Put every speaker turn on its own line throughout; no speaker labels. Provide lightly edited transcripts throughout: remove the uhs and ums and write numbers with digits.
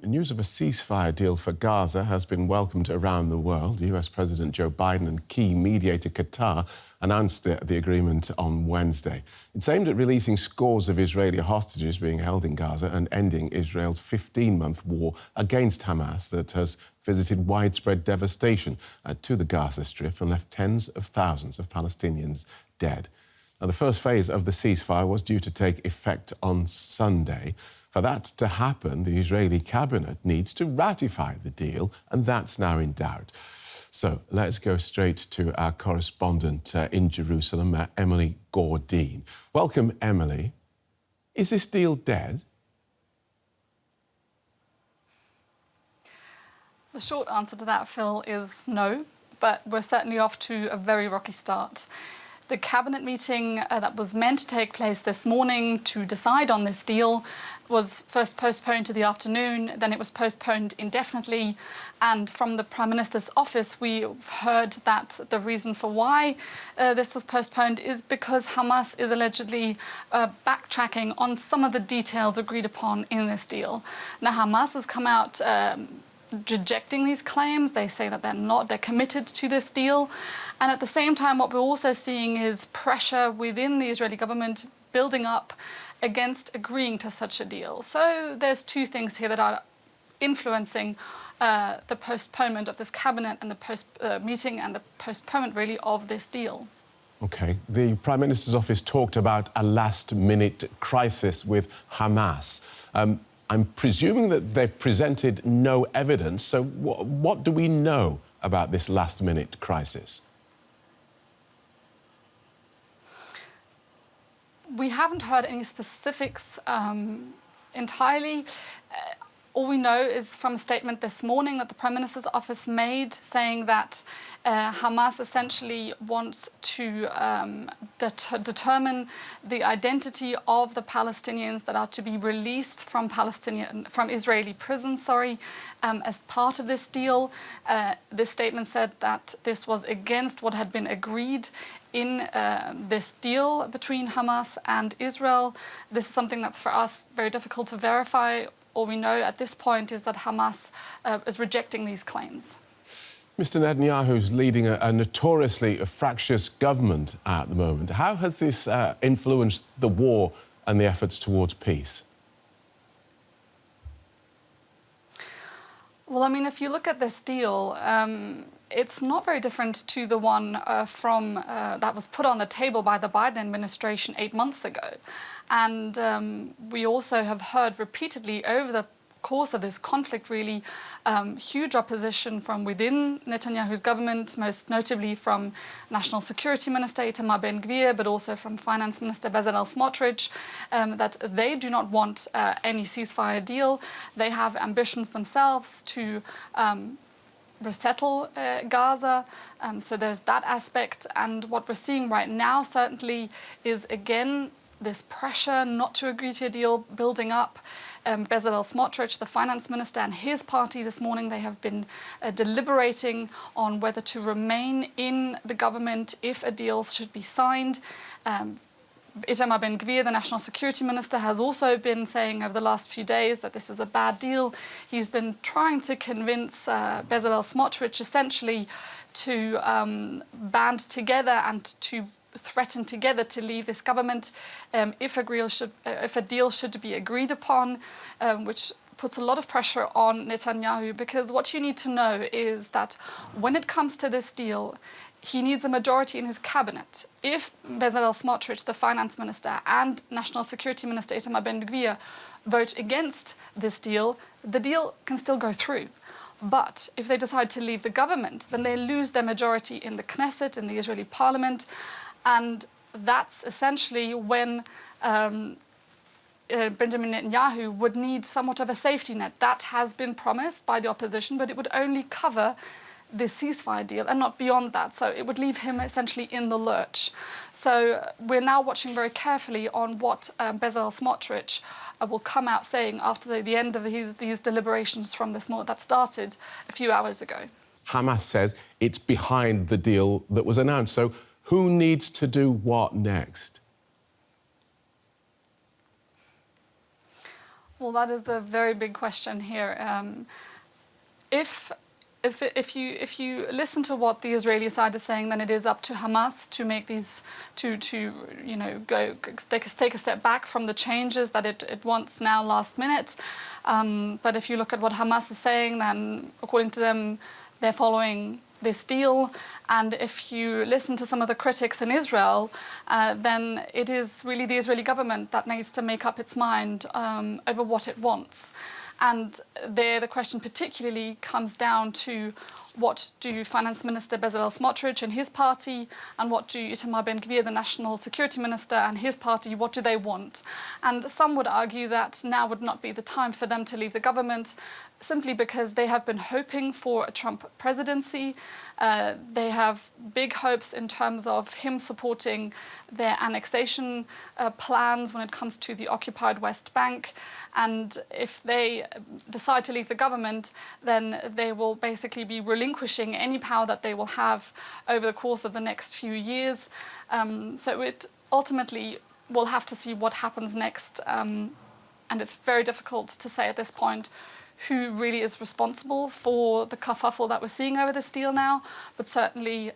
News of a ceasefire deal for Gaza has been welcomed around the world. US President Joe Biden and key mediator Qatar announced the agreement on Wednesday. It's aimed at releasing scores of Israeli hostages being held in Gaza and ending Israel's 15-month war against Hamas that has visited widespread devastation to the Gaza Strip and left tens of thousands of Palestinians dead. Now, the first phase of the ceasefire was due to take effect on Sunday. For that to happen, the Israeli cabinet needs to ratify the deal, and that's now in doubt. So let's go straight to our correspondent in Jerusalem, Emily Gordine. Welcome, Emily. Is this deal dead?
The short answer to that, Phil, is no, but we're certainly off to a very rocky start. The cabinet meeting that was meant to take place this morning to decide on this deal was first postponed to the afternoon, then it was postponed indefinitely. And from the Prime Minister's office, we heard that the reason for why this was postponed is because Hamas is allegedly backtracking on some of the details agreed upon in this deal. Now, Hamas has come out rejecting these claims. They say that they're committed to this deal. And at the same time, what we're also seeing is pressure within the Israeli government building up against agreeing to such a deal. So there's two things here that are influencing the postponement of this cabinet and the meeting and the postponement really of this deal.
OK. The Prime Minister's office talked about a last-minute crisis with Hamas. I'm presuming that they've presented no evidence. So what do we know about this last-minute crisis?
We haven't heard any specifics entirely. All we know is from a statement this morning that the Prime Minister's office made, saying that Hamas essentially wants to determine the identity of the Palestinians that are to be released from Israeli prisons, as part of this deal. This statement said that this was against what had been agreed in this deal between Hamas and Israel. This is something that's for us very difficult to verify. All we know at this point is that Hamas is rejecting these claims.
Mr. Netanyahu is leading a notoriously fractious government at the moment. How has this influenced the war and the efforts towards peace?
Well, I mean, if you look at this deal, it's not very different to the one that was put on the table by the Biden administration 8 months ago. And we also have heard repeatedly over the course of this conflict, really, huge opposition from within Netanyahu's government, most notably from National Security Minister Itamar Ben-Gvir, but also from Finance Minister Bezalel Smotrich, that they do not want any ceasefire deal. They have ambitions themselves to resettle Gaza. So there's that aspect. And what we're seeing right now certainly is, again, this pressure not to agree to a deal building up. Bezalel Smotrich, the finance minister, and his party this morning, they have been deliberating on whether to remain in the government if a deal should be signed. Itamar Ben-Gvir, the national security minister, has also been saying over the last few days that this is a bad deal. He's been trying to convince Bezalel Smotrich essentially to band together and to threaten together to leave this government if a deal should be agreed upon, which puts a lot of pressure on Netanyahu, because what you need to know is that when it comes to this deal, he needs a majority in his cabinet. If Bezalel Smotrich, the finance minister, and National Security Minister Itamar Ben-Gvir vote against this deal, the deal can still go through. But if they decide to leave the government, then they lose their majority in the Knesset, in the Israeli parliament. And that's essentially when Benjamin Netanyahu would need somewhat of a safety net. That has been promised by the opposition, but it would only cover the ceasefire deal and not beyond that. So it would leave him essentially in the lurch. So we're now watching very carefully on what Bezalel Smotrich will come out saying after the end of these deliberations from this morning that started a few hours ago.
Hamas says it's behind the deal that was announced. So who needs to do what next?
Well, that is the very big question here. If you listen to what the Israeli side is saying, then it is up to Hamas to make these to take a step back from the changes that it wants now last minute. But if you look at what Hamas is saying, then according to them, they're following this deal. And if you listen to some of the critics in Israel, then it is really the Israeli government that needs to make up its mind over what it wants. And there the question particularly comes down to what do Finance Minister Bezalel Smotrich and his party, and what do Itamar Ben-Gvir, the National Security Minister, and his party, what do they want? And some would argue that now would not be the time for them to leave the government, simply because they have been hoping for a Trump presidency. They have big hopes in terms of him supporting their annexation plans when it comes to the occupied West Bank. And if they decide to leave the government, then they will basically be relinquishing any power that they will have over the course of the next few years. So it ultimately will have to see what happens next. And it's very difficult to say at this point who really is responsible for the kerfuffle that we're seeing over this deal now. But certainly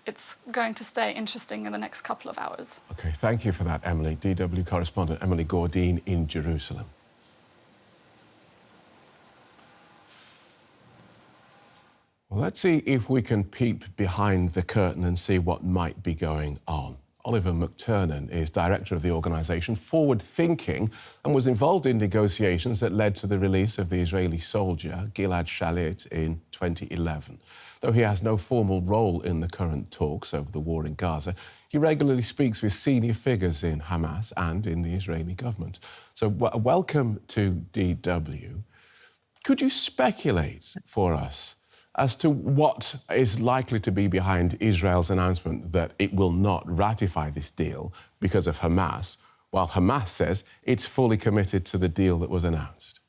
it's going to stay interesting in the next couple of hours.
OK, thank you for that, Emily. DW correspondent Emily Gordine in Jerusalem. Well, let's see if we can peep behind the curtain and see what might be going on. Oliver McTurnan is director of the organisation Forward Thinking and was involved in negotiations that led to the release of the Israeli soldier Gilad Shalit in 2011. Though he has no formal role in the current talks over the war in Gaza, he regularly speaks with senior figures in Hamas and in the Israeli government. So welcome to DW. Could you speculate for us as to what is likely to be behind Israel's announcement that it will not ratify this deal because of Hamas, while Hamas says it's fully committed to the deal that was announced?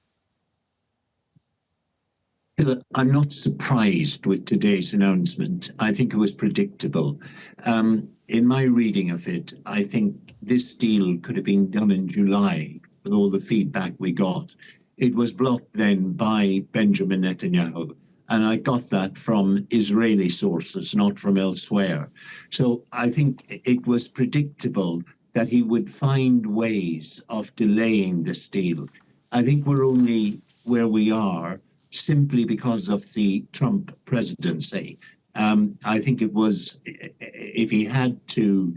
I'm not surprised with today's announcement. I think it was predictable. In my reading of it, I think this deal could have been done in July with all the feedback we got. It was blocked then by Benjamin Netanyahu. And I got that from Israeli sources, not from elsewhere. So I think it was predictable that he would find ways of delaying this deal. I think we're only where we are simply because of the Trump presidency. I think it was, if he had to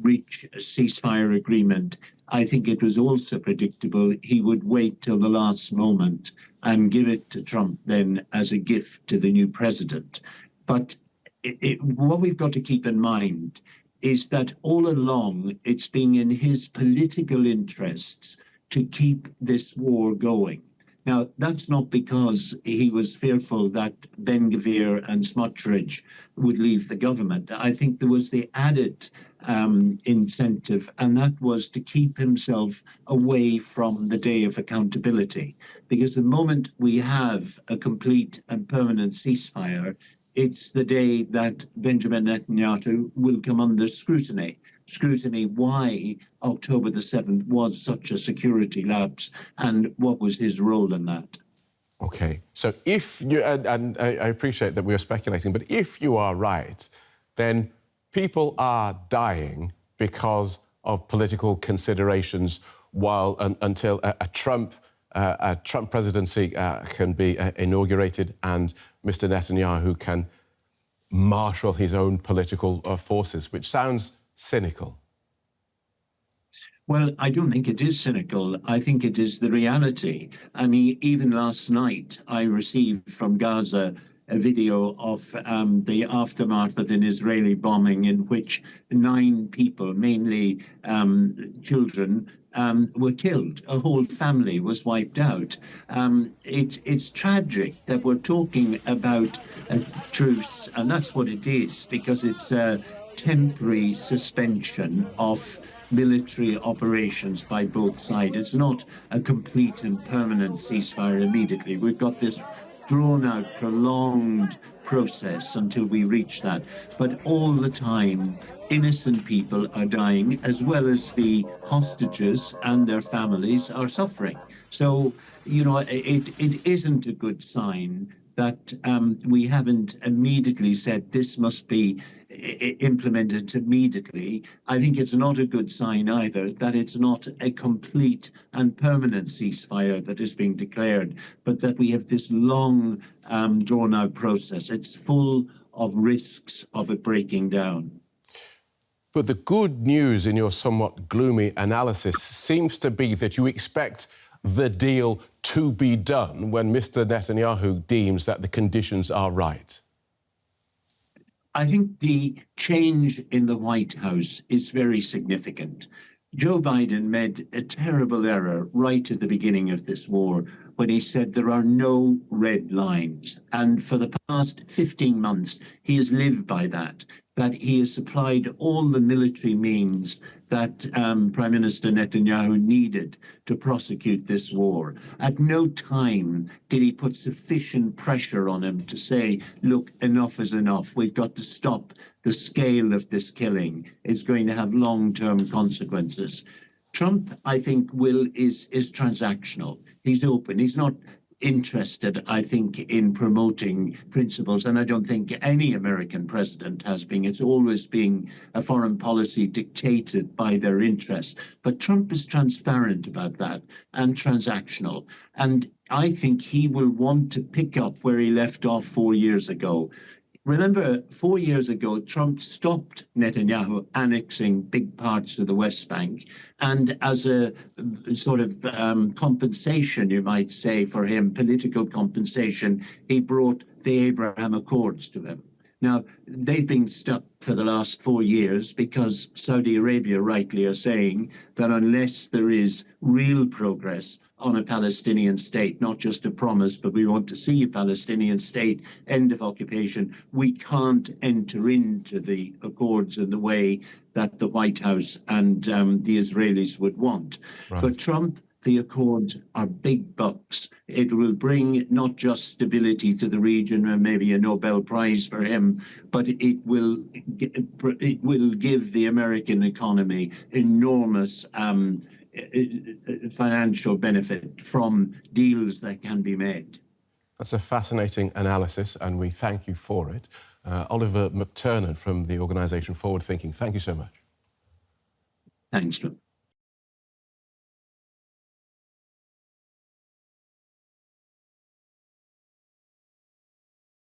reach a ceasefire agreement, I think it was also predictable he would wait till the last moment and give it to Trump then as a gift to the new president. But what we've got to keep in mind is that all along it's been in his political interests to keep this war going. Now, that's not because he was fearful that Ben-Gvir and Smotrich would leave the government. I think there was the added incentive, and that was to keep himself away from the day of accountability. Because the moment we have a complete and permanent ceasefire, it's the day that Benjamin Netanyahu will come under scrutiny. Scrutiny why October the 7th was such a security lapse and what was his role in that.
OK, so if you, and I appreciate that we're speculating, but if you are right, then people are dying because of political considerations while until a Trump presidency can be inaugurated and Mr. Netanyahu can marshal his own political forces, which sounds cynical.
Well, I don't think it is cynical. I think it is the reality. I mean, even last night, I received from Gaza a video of the aftermath of an Israeli bombing in which 9 people, mainly children, were killed. A whole family was wiped out. It's tragic that we're talking about a truce, and that's what it is, because it's a temporary suspension of military operations by both sides. It's not a complete and permanent ceasefire immediately. We've got this drawn-out, prolonged process until we reach that. But all the time, innocent people are dying, as well as the hostages and their families are suffering. So, it isn't a good sign that we haven't immediately said this must be implemented immediately. I think it's not a good sign either that it's not a complete and permanent ceasefire that is being declared, but that we have this long, drawn-out process. It's full of risks of it breaking down.
But the good news in your somewhat gloomy analysis seems to be that you expect the deal to be done when Mr. Netanyahu deems that the conditions are right.
I think the change in the White House is very significant. Joe Biden made a terrible error right at the beginning of this war when he said there are no red lines. And for the past 15 months, he has lived by that he has supplied all the military means that Prime Minister Netanyahu needed to prosecute this war. At no time did he put sufficient pressure on him to say, look, enough is enough. We've got to stop the scale of this killing. It's going to have long-term consequences. Trump, I think, is transactional. He's open. He's not interested, I think, in promoting principles, and I don't think any American president has been. It's always been a foreign policy dictated by their interests. But Trump is transparent about that and transactional. And I think he will want to pick up where he left off 4 years ago. Remember, 4 years ago, Trump stopped Netanyahu annexing big parts of the West Bank. And as a sort of compensation, you might say, for him, political compensation, he brought the Abraham Accords to him. Now, they've been stuck for the last 4 years because Saudi Arabia rightly are saying that unless there is real progress on a Palestinian state, not just a promise, but we want to see a Palestinian state, end of occupation, we can't enter into the accords in the way that the White House and the Israelis would want. Right. For Trump, the accords are big bucks. It will bring not just stability to the region and maybe a Nobel Prize for him, but it will give the American economy enormous financial benefit from deals that can be made.
That's a fascinating analysis, and we thank you for it. Oliver McTurnan from the organisation Forward Thinking, thank you so much.
Thanks, Luke.